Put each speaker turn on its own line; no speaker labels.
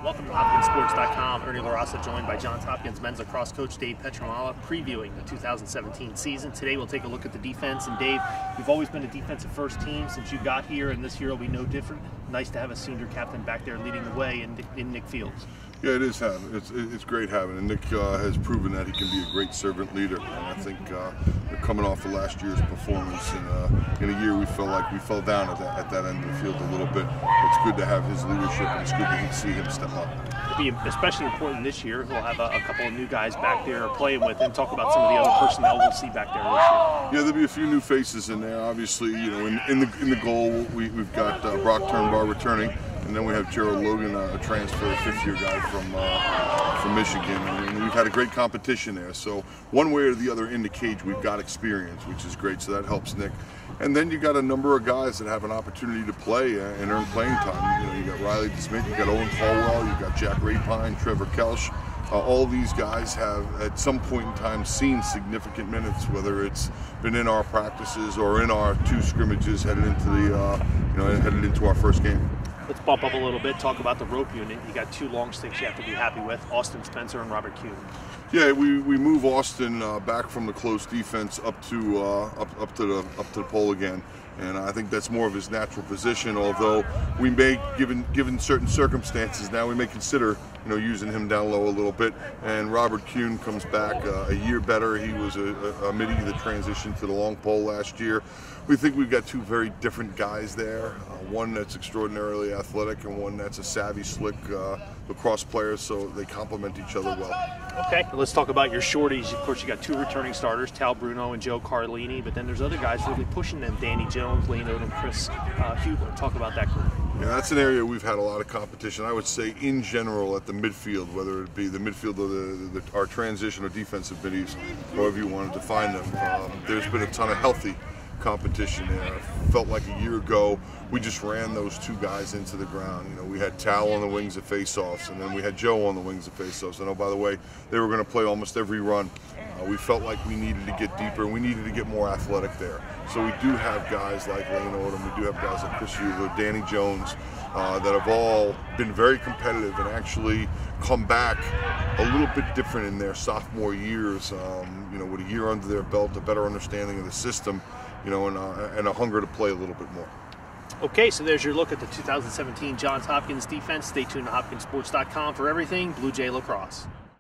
Welcome to HopkinsSports.com. Ernie LaRossa joined by Johns Hopkins men's lacrosse coach Dave Petramala, previewing the 2017 season. Today we'll take a look at the defense. And Dave, you've always been a defensive first team since you got here, and this year will be no different. Nice to have a senior captain back there leading the way in Nick Fields.
Yeah, it is having. It's great having, and Nick has proven that he can be a great servant leader. And I think coming off of last year's performance in a year we felt like we fell down at that end of the field a little bit. It's good to have his leadership, and it's good to see him step up.
It'll be especially important this year. We'll have a couple of new guys back there playing with, and talk about some of the other personnel we'll see back there this year.
Yeah, there'll be a few new faces in there. Obviously, you know, in the goal we've got Brock Turnbar returning. And then we have Gerald Logan, a transfer, a fifth-year guy from Michigan. And we've had a great competition there. So one way or the other in the cage, we've got experience, which is great. So that helps Nick. And then you got a number of guys that have an opportunity to play and earn playing time. You know, you got Riley DeSmith, you got Owen Caldwell, you got Jack Rapine, Trevor Kelsch. All these guys have at some point in time seen significant minutes, whether it's been in our practices or in our two scrimmages headed into our first game.
Let's bump up a little bit, talk about the rope unit. You got two long sticks you have to be happy with, Austin Spencer and Robert Kuhn.
Yeah, we move Austin back from the close defense up to the pole again, and I think that's more of his natural position. Although we may, given certain circumstances, now we may consider using him down low a little bit. And Robert Kuhn comes back a year better. He was a midi that transitioned to the long pole last year. We think we've got two very different guys there. One that's extraordinarily athletic and one that's a savvy, slick lacrosse player, so they complement each other well.
Okay, let's talk about your shorties. Of course, you got two returning starters, Tal Bruno and Joe Carlini, but then there's other guys really pushing them, Danny Jones, Lane Odom, Chris Hugler. Talk about that group.
Yeah, that's an area we've had a lot of competition. I would say in general at the midfield, whether it be the midfield or our transition or defensive middies, however you want to define them, there's been a ton of healthy competition there. It felt like a year ago we just ran those two guys into the ground. We had Tal on the wings of face-offs, and then we had Joe on the wings of face-offs. And oh, by the way, they were going to play almost every run. We felt like we needed to get deeper, and we needed to get more athletic there. So we do have guys like Lane Odom, we do have guys like Chris Hugler, Danny Jones, that have all been very competitive and actually come back a little bit different in their sophomore years, with a year under their belt, a better understanding of the system, and a hunger to play a little bit more.
Okay, so there's your look at the 2017 Johns Hopkins defense. Stay tuned to HopkinsSports.com for everything Blue Jay Lacrosse.